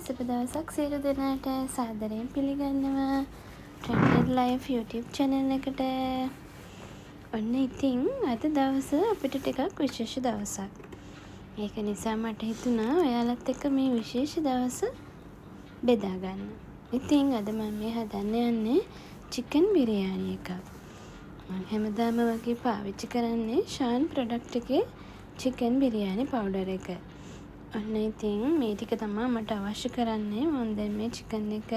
සුබ දවසක් සියලු දෙනාට සාදරයෙන් පිළිගන්නවා Trended Life YouTube channel එකට. ඔන්න ඉතින් අද දවස අපිට ටිකක් විශේෂ දවසක්. ඒක නිසා මට හිතුණා ඔයාලත් එක්ක මේ විශේෂ දවස බෙදා ගන්න. ඉතින් අද මම මේ හදන්න යන්නේ chicken biryani එකක්. මම හැමදාම වගේ පාවිච්චි කරන්නේ Shan product එකේ chicken biryani powder එක. ඔන්න ඉතින් මේ ටික තමයි මට අවශ්‍ය කරන්නේ. මම දැන් මේ chicken එක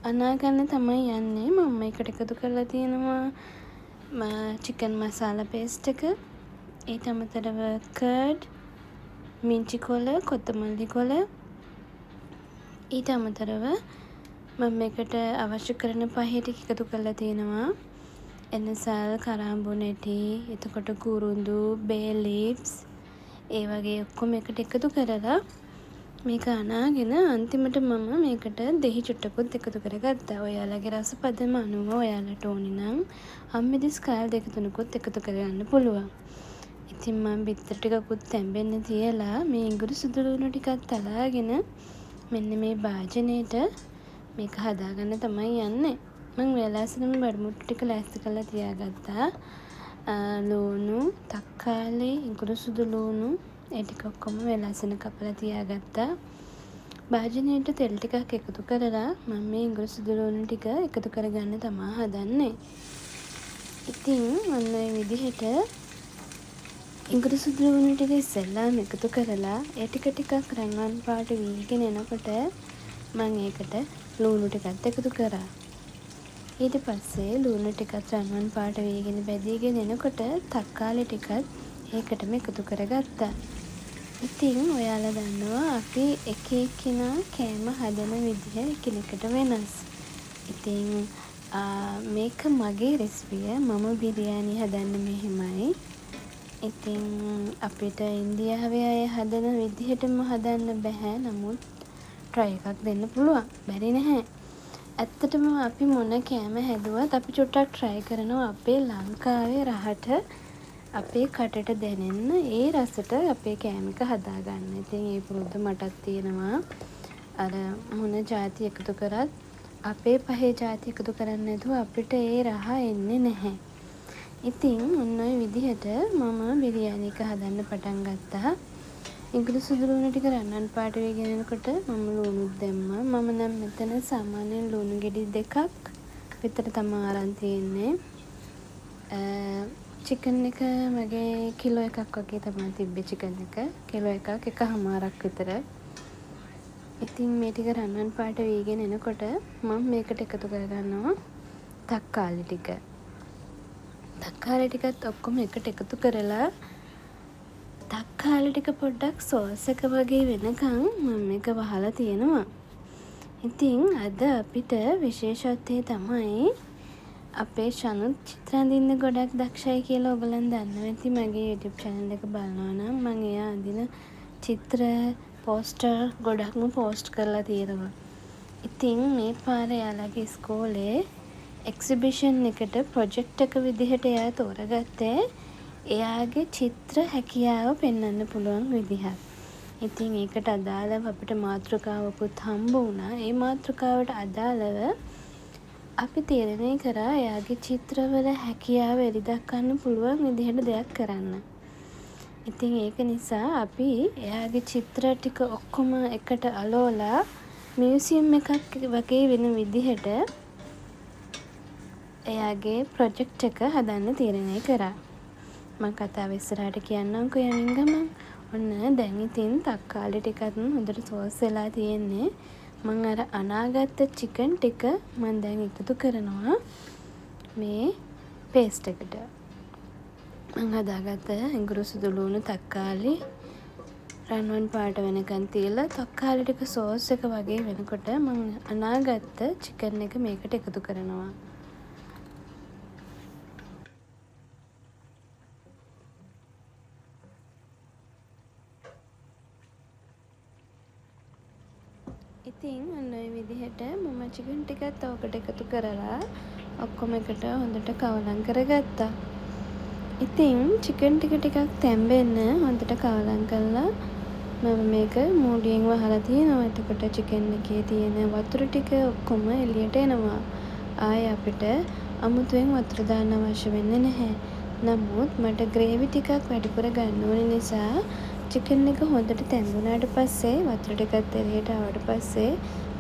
අනා ගන්න තමයි යන්නේ. මම මේකට එකතු කරලා තියෙනවා chicken masala paste එක. ඊට අමතරව curd, මිංචි කොළ, කොත්තමල්ලි කොළ. ඊට අමතරව මම මේකට අවශ්‍ය කරන පහේ ටික එකතු කරලා තියෙනවා. එනසල්, කරාඹු නැටි, එතකොට කුරුඳු, bay leaves ඒ වගේ ඔක්කොම එකට එකතු කරලා මේක අනාගෙන අන්තිමට මම මේකට දෙහි චුට්ටකුත් එකතු කරගත්තා. ඔයාලගේ රස පදම අනුව ඔයාලට ඕනි නම් අම්මිදිස් කාල් දෙක තුනකුත් එකතු කරගන්න පුළුවන්. ඉතින් මම බිත්තර ටිකකුත් තැම්බෙන්න තියලා මේ ඉඟුරු සුදු ලුණු ටිකක් තලාගෙන මෙන්න මේ භාජනයේට මේක හදාගන්න තමයි යන්නේ. මම වෙලාසනම බඩමුට්ටු ටික ලෑස්ති කරලා තියාගත්තා. ලුණු, තක්කාලි, ඉඟුරු සුදු ලුණු ඒ ටික ඔක්කොම වෙලසන කපලා තියාගත්තා. භාජනයට තෙල් ටිකක් එකතු කරලා මම මේ ඉඟුරු සුදු ලුණු ටික එකතු කරගන්න තමයි හදන්නේ. ඉතින් ඔන්න ඔය විදිහට ඉඟුරු සුදු ලුණු ටික ඉස්සෙල්ලාම එකතු කරලා ඒ ටික ටිකක් රන්වන් පාට වීගෙන එනකොට මම ඒකට ලුණු ටිකත් එකතු කරා. ඊට පස්සේ ලුණු ටිකත් රන්වන් පාට වීගෙන බැදීගෙන එනකොට තක්කාලි ටිකත් ඒකටම එකතු කරගත්තා. ඉතින් ඔයාලා දන්නවා අපි එක එක්කිනා කෑම හදන විදිහ එකිනෙකට වෙනස්. ඉතින් මේක මගේ රෙසිපිය. මම බිරියානි හදන්න මෙහෙමයි. ඉතින් අපිට ඉන්දියාවේ අය හදන විදිහටම හදන්න බෑ. නමුත් try එකක් දෙන්න පුළුවන්. බැරි නැහැ. ඇත්තටම අපි මොන කෑම හැදුවත් අපි චුට්ටක් try කරනවා අපේ ලංකාවේ රහට අපේ කටට දැනෙන්න ඒ රසට අපේ කෑම එක හදාගන්න. ඉතින් ඒ පුරුද්ද මටත් තියෙනවා. අර මොන જાති එකතු කරත් අපේ පහේ જાති එකතු කරන්නේ නැතුව අපිට ඒ රහ එන්නේ නැහැ. ඉතින් ඔන්න ඔය විදිහට මම බිරියානි එක හදන්න පටන් ගත්තා. ඉඟුරු සුදු ලුණු ටික රන්වන් පාට වෙගෙන යනකොට මම ලුණුත් දැම්මා. මම නම් මෙතන සාමාන්‍යයෙන් ලුණු ගෙඩි 2ක් විතර තමයි අරන් තියෙන්නේ. චිකන් එක මගේ කිලෝ එකක් වගේ තමයි තිබ්බේ චිකන් එක. කිලෝ එකක් එකමාරක් විතර. ඉතින් මේ ටික රන්වන් පාට වීගෙන එනකොට මම මේකට එකතු කරගන්නවා තක්කාලි ටික. තක්කාලි ටිකත් ඔක්කොම එකට එකතු කරලා තක්කාලි ටික පොඩ්ඩක් සෝස් එක වගේ වෙනකන් මම මේක වහලා තියෙනවා. ඉතින් අද අපිට විශේෂත්වය තමයි අපේ ශනුත් චිත්‍ර අඳින්න ගොඩක් දක්ෂයි කියලා ඔයගලන් දන්නවා ඇති. මගේ YouTube channel එක බලනවා නම් මම එයා අඳින චිත්‍ර පෝස්ටර් ගොඩක්ම පෝස්ට් කරලා තියෙනවා. ඉතින් මේ පාර එයාලගේ ඉස්කෝලේ එක්සිබිෂන් එකට ප්‍රොජෙක්ට් එක විදිහට එයා තෝරගත්තේ එයාගේ චිත්‍ර හැකියාව පෙන්වන්න පුළුවන් විදිහක්. ඉතින් ඒකට අදාළව අපිට මාතෘකාවකුත් හම්බ වුණා. ඒ මාතෘකාවට අදාළව අපි තීරණය කරා එයාගේ චිත්‍රවල හැකියාව එලි දක්වන්න පුළුවන් විදිහට දෙයක් කරන්න. ඉතින් ඒක නිසා අපි එයාගේ චිත්‍ර ටික ඔක්කොම එකට අලෝලා මියුසියම් එකක් වගේ වෙන විදිහට එයාගේ ප්‍රොජෙක්ට් එක හදන්න තීරණය කරා. මම කතාව ඉස්සරහට කියන්නම්කෝ යමින් ගමන්. ඔන්න දැන් ඉතින් තක්කාලි ටිකත් හොඳට සෝස් වෙලා තියෙන්නේ. මම අර අනාගත්ත චිකන් ටික මම දැන් එකතු කරනවා මේ පේස්ට් එකට. මම හදාගත්ත ඉඟුරු සුදු ලුණු තක්කාලි රන්වන් පාට වෙනකන් තියලා තක්කාලි ටික සෝස් එක වගේ වෙනකොට මම අනාගත්ත චිකන් එක මේකට එකතු කරනවා. ඉතින් ඔන්න ඔය විදිහට මම චිකන් ටිකත් ඕකට එකතු කරලා ඔක්කොම එකට හොඳට කවලම් කරගත්තා. ඉතින් චිකන් ටික ටිකක් තැම්බෙන්න හොඳට කවලම් කරලා මම මේක මූඩියෙන් වහලා තියෙනවා. එතකොට චිකන් එකේ තියෙන වතුර ටික ඔක්කොම එළියට එනවා. ආයේ අපිට අමුතුවෙන් වතුර දාන්න අවශ්‍ය වෙන්නේ නැහැ. නමුත් මට ග්‍රේවි ටිකක් වැඩිපුර ගන්න ඕන නිසා චිකන් එක හොඳට තැඹුණාට පස්සේ වතුර ටිකත් එළියට ආවට පස්සේ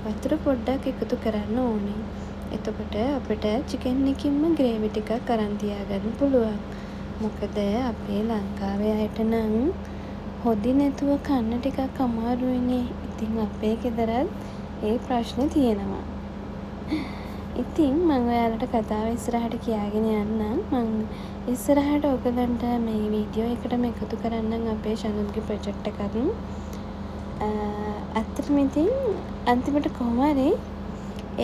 වතුර පොඩ්ඩක් එකතු කරන්න ඕනේ. එතකොට අපිට චිකන් එකකින්ම ග්‍රේවි ටිකක් අරන් තියාගන්න පුළුවන්. මොකද අපේ ලංකාවේ අයට නම් හොදි නැතුව කන්න ටිකක් අමාරුයිනේ. ඉතින් අපේ ගෙදරත් ඒ ප්‍රශ්නේ තියෙනවා. ඉතින් මම ඔයාලට කතාව ඉස්සරහට කියාගෙන යන්නම්. මම ඉස්සරහට ඔයගලන්ට මේ වීඩියෝ එකටම එකතු කරන්නම් අපේ channel ප්‍රොජෙක්ට් එකක්. ඇත්තටම ඉතින් අන්තිමට කොහොම හරි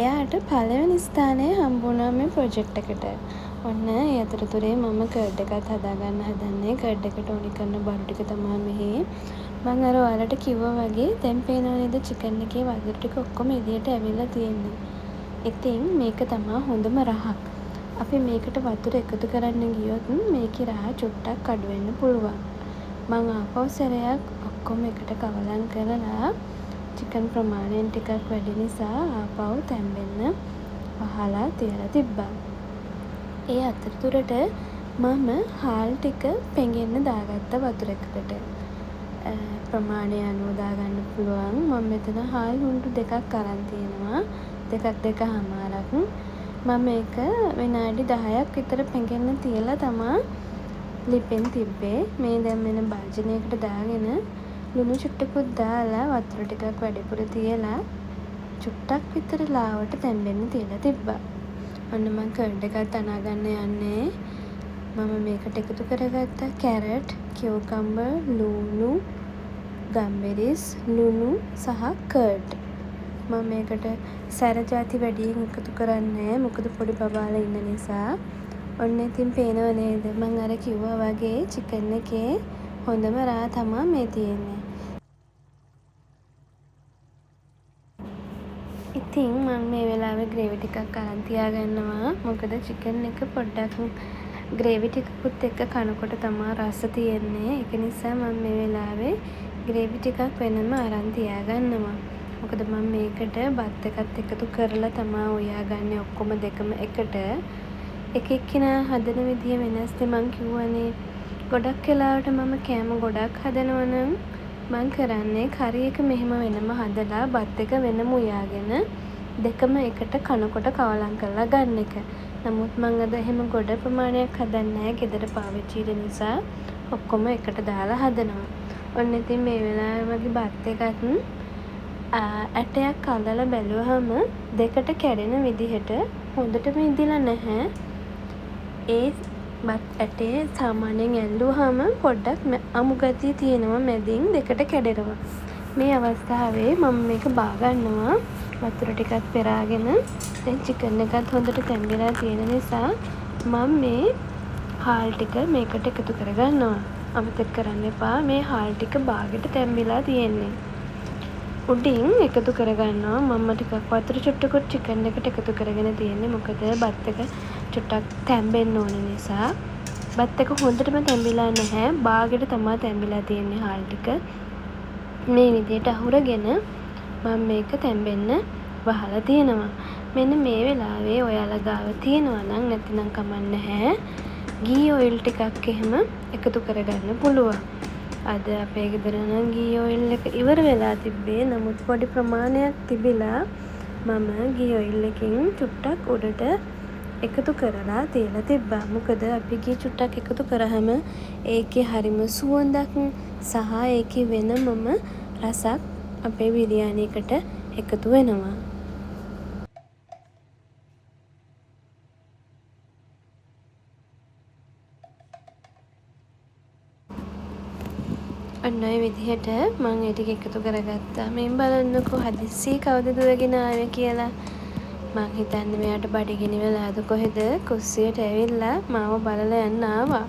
එයාට පළවෙනි ස්ථානය හම්බුණා මේ ප්‍රොජෙක්ට් එකට. ඔන්න ඒ අතරතුරේ මම කර්ඩ් එකත් හදාගන්න හදන්නේ. කර්ඩ් එකට ඕනි කරන බරු ටික තමයි මෙහි. මම අර ඔයාලට කිව්වා වගේ දැන් පේනව නේද චිකන් එකේ වතුර ටික ඔක්කොම එළියට ඇවිල්ලා තියෙන්නේ. ඉතින් මේක තමයි හොඳම රහක්. අපි මේකට වතුර එකතු කරන්න ගියොත් මේකේ රහ චුට්ටක් අඩු වෙන්න පුළුවන්. මම ආපහු සැරයක් ඔක්කොම එකට කවලම් කරලා චිකන් ප්‍රමාණයෙන් ටිකක් වැඩි නිසා ආපහු තැම්බෙන්න වහලා තියලා තිබ්බා. ඒ අතරතුරට මම හාල් ටික පෙඟෙන්න දාගත්ත වතුර එකකට. ප්‍රමාණය අනුව දාගන්න පුළුවන්. මම මෙතන හාල් හුණ්ඩු දෙකක් අරන් තියෙනවා. දෙකමාරක්. මම මේක විනාඩි 10ක් විතර පෙඟෙන්න තියලා තමා ලිපෙන් තිබ්බේ. මේ දැන් මෙන්න භාජනයකට දාගෙන ලුණු චුට්ටකුත් දාලා වතුර ටිකක් වැඩිපුර තියලා චුට්ටක් විතර ලාවට තැම්බෙන්න තියලා තිබ්බා. ඔන්න මම කර්ඩ් එකත් අනාගන්න යන්නේ. මම මේකට එකතු කරගත්ත කැරට්, කියුකම්බර්, ලුණු, ගම්බෙරිස්, ලුණු සහ කර්ඩ්. මම මේකට සැර ಜಾති වැඩියෙන් එකතු කරන්නේ මොකද පොඩි බබාලා ඉන්න නිසා. ඔන්න ඉතින් පේනව නේද? මම අර කිව්වා වගේ චිකන් එකේ හොඳම රා තමයි මේ තියෙන්නේ. ඉතින් මම මේ වෙලාවේ ග්‍රේවි ටිකක් අරන් තියාගන්නවා. මොකද චිකන් එක පොඩ්ඩක් ග්‍රේවි ටිකකුත් එක්ක කනකොට තමයි රස තියෙන්නේ. ඒක නිසා මම මේ වෙලාවේ ග්‍රේවි ටිකක් වෙනම අරන් තියාගන්නවා. මොකද මම මේකට බත් එකත් එකතු කරලා තමයි උයාගන්නේ ඔක්කොම දෙකම එකට. එක එක්කිනා හදන විදිය වෙනස්ද මං කිව්වනේ. ගොඩක් වෙලාවට මම කෑම ගොඩක් හදනවා නම් මං කරන්නේ කරි එක මෙහෙම වෙනම හදලා බත් එක වෙනම උයාගෙන දෙකම එකට කනකොට කවලම් කරලා ගන්න එක. නමුත් මං අද එහෙම ගොඩ ප්‍රමාණයක් හදන්නේ නැහැ. ගෙදර පාවිච්චි නිසා ඔක්කොම එකට දාලා හදනවා. ඔන්න ඉතින් මේ වෙලාවේ මගේ බත් එකත් ඇටයක් අල්ලලා බැලුවහම දෙකට කැඩෙන විදිහට හොඳටම ඉදිලා නැහැ. ඒ බත් ඇටේ සාමාන්‍යයෙන් ඇල්ලුවාම පොඩ්ඩක් අමු ගතිය තියෙනවා. මැදින් දෙකට කැඩෙනවා. මේ අවස්ථාවේ මම මේක බා ගන්නවා. වතුර ටිකක් පෙරාගෙන දැන් චිකන් එකත් හොඳට තැම්බිලා තියෙන නිසා මම මේ හාල් ටික මේකට එකතු කරගන්නවා. අමතක කරන්න එපා මේ හාල් ටික බාගෙට තැම්බිලා තියෙන්නේ. උඩින් එකතු කරගන්නවා. මම ටිකක් වතුර චුට්ටකුත් චිකන් එකට එකතු කරගෙන තියෙන්නේ. මොකද බත් එක චුට්ටක් තැම්බෙන්න ඕන නිසා. බත් එක හොඳටම තැම්බිලා නැහැ. බාගෙට තමයි තැම්බිලා තියෙන්නේ හාල් ටික. මේ විදිහට අහුරගෙන මම මේක තැම්බෙන්න වහලා තියෙනවා. මෙන්න මේ වෙලාවේ ඔයාලා ගාව තියෙනවා නම් නැතිනම් කමක් නැහැ. ගී ඔයිල් ටිකක් එහෙම එකතු කරගන්න පුළුවන්. අද අපේ ගෙදර නම් ගී ඔයිල් එක ඉවර වෙලා තිබ්බේ. නමුත් පොඩි ප්‍රමාණයක් තිබිලා මම ගී ඔයිල් එකකින් චුට්ටක් උඩට එකතු කරලා තියලා තිබ්බා. මොකද අපි ගී චුට්ටක් එකතු කරාම ඒකේ හරිම සුවඳක් සහ ඒකේ වෙනමම රසක් අපේ බිරියානි එකට එකතු වෙනවා. ඔන්න ඔය විදිහට මම ඒ ටික එකතු කරගත්තා. මෙන් බලන්නකෝ හදිස්සි කවුද දුවගෙන ආවේ කියලා. මං හිතන්නේ මෙයාට බඩගිනි වෙලාද කොහෙද කුස්සියට ඇවිල්ලා මාව බලලා යන්න ආවා.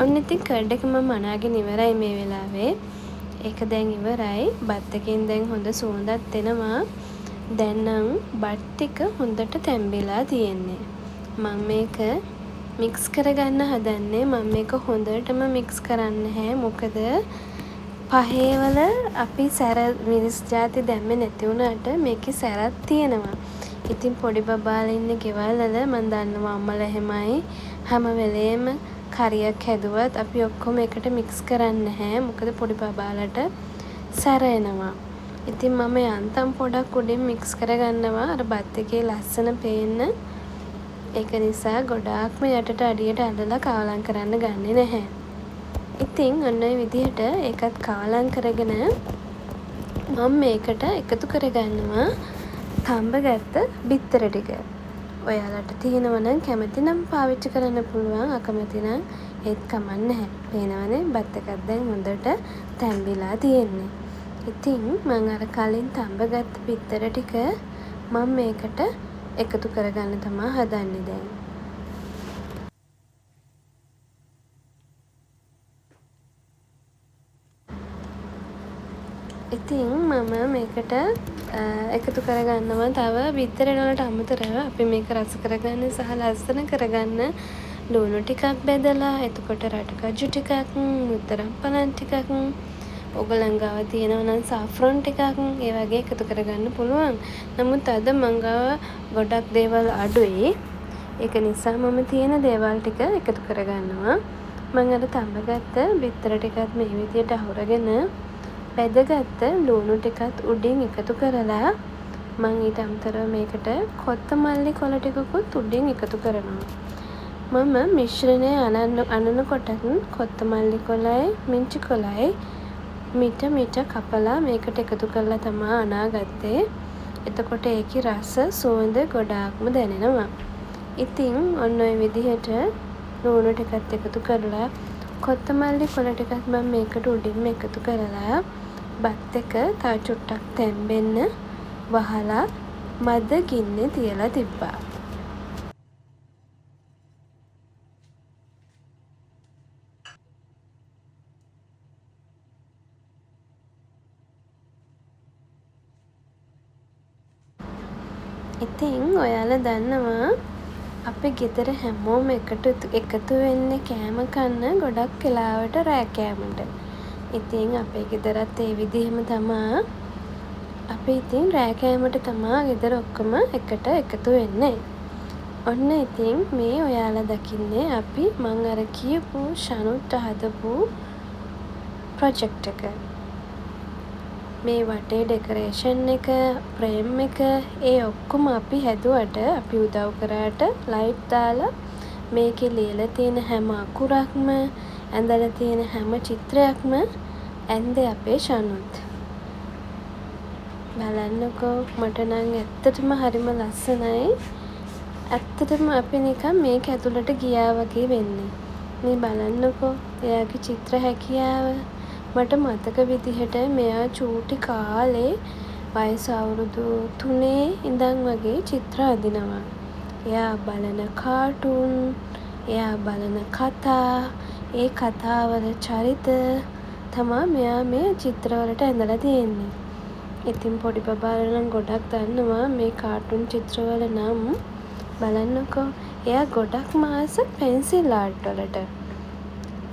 ඔන්න ඉතින් කර්ඩ් එක මම අනාගෙන ඉවරයි මේ වෙලාවේ. ඒක දැන් ඉවරයි. බත් එකෙන් දැන් හොඳ සුවඳක් එනවා. දැන් නම් බත් ටික හොඳට තැම්බිලා තියෙන්නේ. මම මේක මික්ස් කරගන්න හදන්නේ. මම මේක හොඳටම මික්ස් කරන්නේ නැහැ. මොකද පහේ වල අපි සැර මිරිස් ජාති දැම්මේ නැති වුණාට මේකේ සැරක් තියෙනවා. ඉතින් පොඩි බබාලා ඉන්න ගෙවල් වල මම දන්නවා අම්මලා එහෙමයි හැම වෙලේම කරියක් හැදුවත් අපි ඔක්කොම එකට මික්ස් කරන්නේ නැහැ. මොකද පොඩි බබාලට සැර එනවා. ඉතින් මම යන්තම් පොඩක් උඩින් මික්ස් කරගන්නවා අර බත් එකේ ලස්සන පේන්න. ඒක නිසා ගොඩාක්ම යටට අඩියට ඇදලා කාලම් කරන්න ගන්නෙ නැහැ. ඉතින් ඔන්න ඔය විදිහට ඒකත් කාලම් කරගෙන මම මේකට එකතු කරගන්නවා තඹ ගත්ත බිත්තර ටික. ඔයාලට තියෙනවා නම් කැමති නම් පාවිච්චි කරන්න පුළුවන්. අකමැති නම් ඒත් කමක් නැහැ. පේනවනේ බත් එකක් දැන් හොඳට තැම්බිලා තියෙන්නේ. ඉතින් මම අර කලින් තඹ ගත්ත බිත්තර ටික මම මේකට එකතු කරගන්න තමයි හදන්නේ දැන්. ඉතින් මම මේකට එකතු කරගන්නවා තව බිත්තර වලට අමතරව අපි මේක රස කරගන්න සහ ලස්සන කරගන්න ලුණු ටිකක් බෙදලා, එතකොට රටකජු ටිකක්, මුතරම් පළන් ටිකක්, ඔයගලන් ගාව තියෙනවා නම් සාෆ්‍රොන් ටිකක් ඒ වගේ එකතු කරගන්න පුළුවන්. නමුත් අද මං ගාව ගොඩක් දේවල් අඩුයි. ඒක නිසා මම තියෙන දේවල් ටික එකතු කරගන්නවා. මම අර තඹ ගත්ත බිත්තර ටිකත් මේ විදියට අහුරගෙන බෙදගත්ත ලුණු ටිකත් උඩින් එකතු කරලා මම ඊට අමතරව මේකට කොත්තමල්ලි කොළ ටිකකුත් උඩින් එකතු කරනවා. මම මිශ්‍රණය අනනකොට කොත්තමල්ලි කොළයි මිංචි කොළයි මිට කපලා මේකට එකතු කරලා තමයි අනාගත්තේ. එතකොට ඒකේ රස සුවඳ ගොඩාක්ම දැනෙනවා. ඉතින් ඔන්න ඔය විදිහට ලුණු ටිකත් එකතු කරලා කොත්තමල්ලි කොළ ටිකත් මම මේකට උඩින්ම එකතු කරලා බත් එක තව චුට්ටක් තැම්බෙන්න වහලා මද ගින්නේ තියලා තිබ්බා. ඉතින් ඔයාලා දන්නවා අපි ගෙදර හැමෝම එකතු වෙන්නේ කෑම කන්න ගොඩක් වෙලාවට රෑ කෑමට. ඉතින් අපේ ගෙදරත් ඒ විදිහම තමා. අපි ඉතින් රෑ කෑමට තමා ගෙදර ඔක්කොම එකට එකතු වෙන්නේ. ඔන්න ඉතින් මේ ඔයාලා දකින්නේ අපි මං අර කියපු ෂනුත් හදපු ප්‍රොජෙක්ට් එක. මේ වටේ ඩෙකරේෂන් එක, ප්‍රේම් එක ඒ ඔක්කොම අපි හැදුවට අපි උදව් කරාට ලයිට් දාලා මේකේ ලියලා තියෙන හැම අකුරක්ම ඇඳලා තියෙන හැම චිත්‍රයක්ම ඇන්දේ අපේ ෂනුත්. බලන්නකෝ මට නම් ඇත්තටම හරිම ලස්සනයි. ඇත්තටම අපි නිකන් මේක ඇතුළට ගියා වගේ වෙන්නේ. මේ බලන්නකෝ එයාගේ චිත්‍ර හැකියාව. මට මතක විදිහට මෙයා චූටි කාලේ වයස අවුරුදු 3 ඉඳන් වගේ චිත්‍ර අඳිනවා. එයා බලන කාටුන්, එයා බලන කතා, ඒ කතාවල චරිත තමා මෙයා මේ චිත්‍රවලට ඇඳලා තියෙන්නේ. ඉතින් පොඩි බබාලා නම් ගොඩක් දන්නවා මේ කාටුන් චිත්‍රවල නම්. බලන්නකෝ එයා ගොඩක්ම ආස පෙන්සිල් ආර්ට් වලට.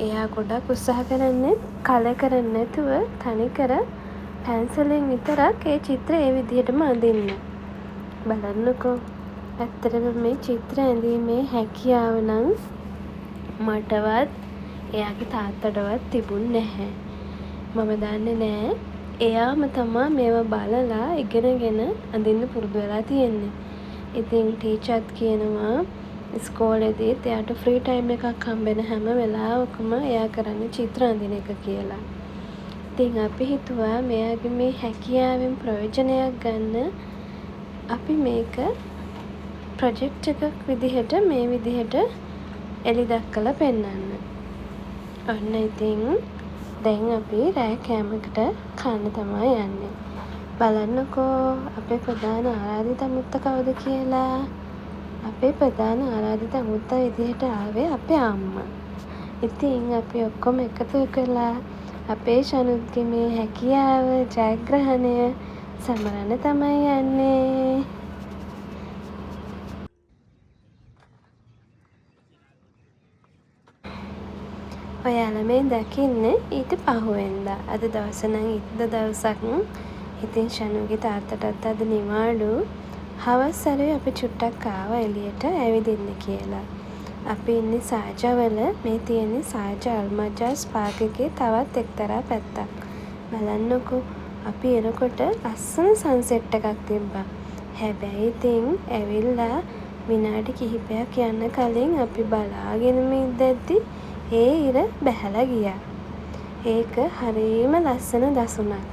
එයා ගොඩක් උත්සාහ කරන්නේ කලර් කරන්නේ නැතුව තනිකර පැන්සලෙන් විතරක් ඒ චිත්‍ර ඒ විදිහටම අඳින්න. බලන්නකෝ ඇත්තටම මේ චිත්‍ර ඇඳීමේ හැකියාව නම් මටවත් එයාගේ තාත්තටවත් තිබුණේ නැහැ. මම දන්නේ නැහැ. එයාම තමා මේවා බලලා ඉගෙනගෙන අඳින්න පුරුදු වෙලා තියෙන්නේ. ඉතින් ටීචර්ත් කියනවා ඉස්කෝලේදීත් එයාට ෆ්‍රී ටයිම් එකක් හම්බෙන හැම වෙලාවකම එයා කරන්නේ චිත්‍ර අඳින එක කියලා. ඉතින් අපි හිතුවා මෙයාගේ මේ හැකියාවෙන් ප්‍රයෝජනයක් ගන්න අපි මේක ප්‍රොජෙක්ට් එකක් විදිහට මේ විදිහට එලි දක්කලා පෙන්නන්න. ඔන්න ඉතින් දැන් අපි රෑ කෑමකට කන්න තමයි යන්නේ. බලන්නකෝ අපේ ප්‍රධාන ආරාධිත අමුත්ත කවුද කියලා. අපේ ප්‍රධාන ආරාධිත අමුත්ත විදිහට ආවේ අපේ අම්මා. ඉතින් අපි ඔක්කොම එකතු කරලා අපේ ෂනුත්ගේ මේ හැකියාව ජයග්‍රහණය සමරන්න තමයි යන්නේ. ඔයාලා මේ දකින්නේ ඊට පහුවෙන්දා. අද දවස නම් ඉරිදා දවසක්. ඉතින් ෂනුගේ තාත්තටත් අද නිවාඩු. හවස් සැරේ අපි චුට්ටක් ආවා එළියට ඇවිදින්න කියලා. අපි ඉන්නේ සාජවල. මේ තියෙන්නේ සාජා අල්මජාස් පාර්ක් එකේ තවත් එක්තරා පැත්තක්. බලන්නකෝ අපි එනකොට ලස්සන සන්සෙට් එකක් තිබ්බා. හැබැයි ඉතින් ඇවිල්ලා විනාඩි කිහිපයක් යන්න කලින් අපි බලාගෙනම ඉඳද්දි ඒ ඉර බැහැලා ගියා. ඒක හරිම ලස්සන දසුනක්.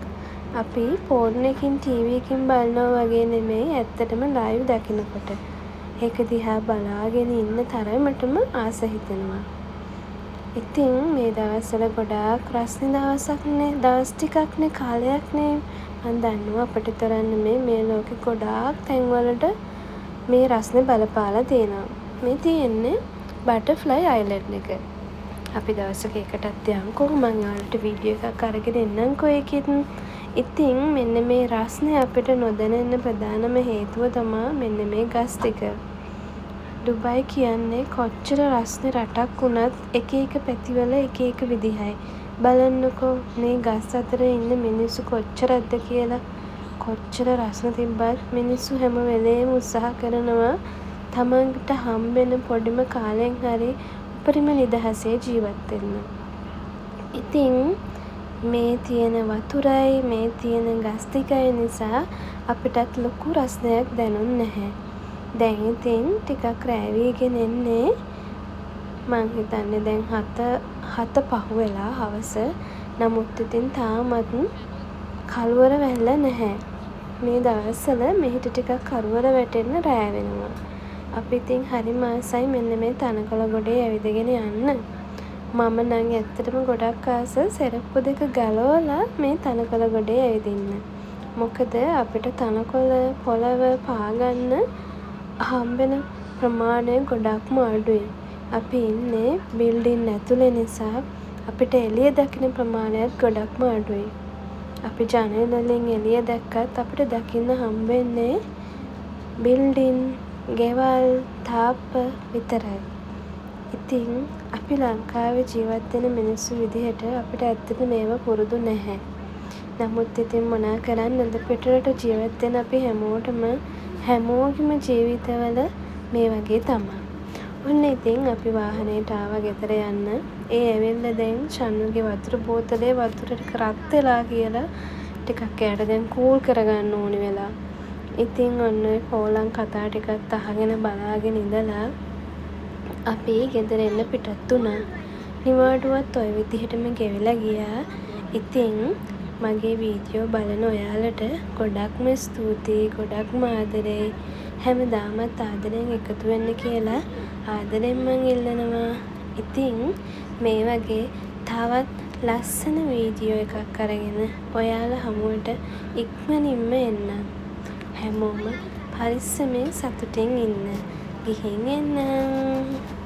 අපි ෆෝන් එකකින් ටීවී එකකින් බලනවා වගේ නෙමෙයි ඇත්තටම ලයිව් දකිනකොට. ඒක දිහා බලාගෙන ඉන්න තරමටම ආස හිතෙනවා. ඉතින් මේ දවස්වල ගොඩාක් රස්නේ දවසක්නේ. දවස් ටිකක්නේ කාලයක්නේ. මම දන්නවා අපිට තරන්න මේ ලෝකේ ගොඩාක් තැන්වලට මේ රස්නේ බලපාලා තියෙනවා. මේ තියෙන්නේ බටර්ෆ්ලයි අයිලන්ඩ් එක. අපි දවසක එකටත් යන්කෝ. මම ඔයාලට වීඩියෝ එකක් අරගෙන එන්නම්කෝ ඒකෙත්. ඉතින් මෙන්න මේ රස්නේ අපිට නොදැනෙන්න ප්‍රධානම හේතුව තමයි මෙන්න මේ ගස් ටික. ඩුබයි කියන්නේ කොච්චර රස්නේ රටක් වුණත් එක එක පැතිවල එක එක විදිහයි. බලන්නකෝ මේ ගස් අතර ඉන්න මිනිස්සු කොච්චරද කියලා. කොච්චර රස්න තිබ්බත් මිනිස්සු හැම වෙලේම උත්සාහ කරනවා තමන්ට හම්බෙන පොඩිම කාලෙන් හරි උපරිම නිදහසේ ජීවත් වෙන්න. ඉතින් මේ තියෙන වතුරයි මේ තියෙන ගස් ටිකයි නිසා අපිටත් ලොකු රස්නයක් දැනුන්නේ නැහැ. දැන් ඉතින් ටිකක් රෑ වීගෙන එන්නේ. මං හිතන්නේ දැන් 7 පහු වෙලා හවස. නමුත් ඉතින් තාමත් කළුවර වැල්ල නැහැ. මේ දවස්වල මෙහෙට ටිකක් කළුවර වැටෙන්න රෑ වෙනවා. අපි ඉතින් හරිම ආසයි මෙන්න මේ තනකොළ ගොඩේ ඇවිදගෙන යන්න. මම නම් ඇත්තටම ගොඩක් ආස සෙරප්පු දෙක ගලවලා මේ තනකොළ ගොඩේ ඇවිදින්න. මොකද අපිට තනකොළ පොළව පාගන්න හම්බෙන ප්‍රමාණය ගොඩක්ම අඩුයි. අපි ඉන්නේ බිල්ඩින් ඇතුලේ නිසා අපිට එළිය දකින්න ප්‍රමාණයත් ගොඩක්ම අඩුයි. අපි ජනේල වලින් එළිය දැක්කත් අපිට දකින්න හම්බෙන්නේ බිල්ඩින්, ගෙවල්, තාප්ප විතරයි. ඉතින් අපි ලංකාවේ ජීවත් වෙන මිනිස්සු විදිහට අපිට ඇත්තට මේවා පුරුදු නැහැ. නමුත් ඉතින් මොනා කරන්නද පිටරට ජීවත් වෙන අපි හැමෝගෙම ජීවිතවල මේ වගේ තමයි. ඔන්න ඉතින් අපි වාහනේට ආවා ගෙදර යන්න. ඒ ඇවිල්ලා දැන් ෂන්නුගේ වතුර බෝතලේ වතුර ටික රත් වෙලා කියලා ටිකක් එයාට දැන් කූල් කරගන්න ඕනි වෙලා. ඉතින් ඔන්න පොලන් කතා ටිකත් අහගෙන බලාගෙන ඉඳලා අපි ගෙදර එන්න පිටත් වුණා. නිවාඩුවත් ওই විදිහටම ගෙවිලා ගියා. ඉතින් මගේ වීඩියෝ බලන ඔයාලට ගොඩක්ම ස්තුතියි. ගොඩක්ම ආදරෙයි. හැමදාමත් ආදරෙන් එකතු වෙන්න කියලා ආදරෙන් මං ඉල්ලනවා. ඉතින් මේ වගේ තවත් ලස්සන වීඩියෝ එකක් අරගෙන ඔයාලා හමුවට ඉක්මනින්ම එන්න. හැමෝම පරිස්සමෙන් සතුටින් ඉන්න. ගිහින් එන්න.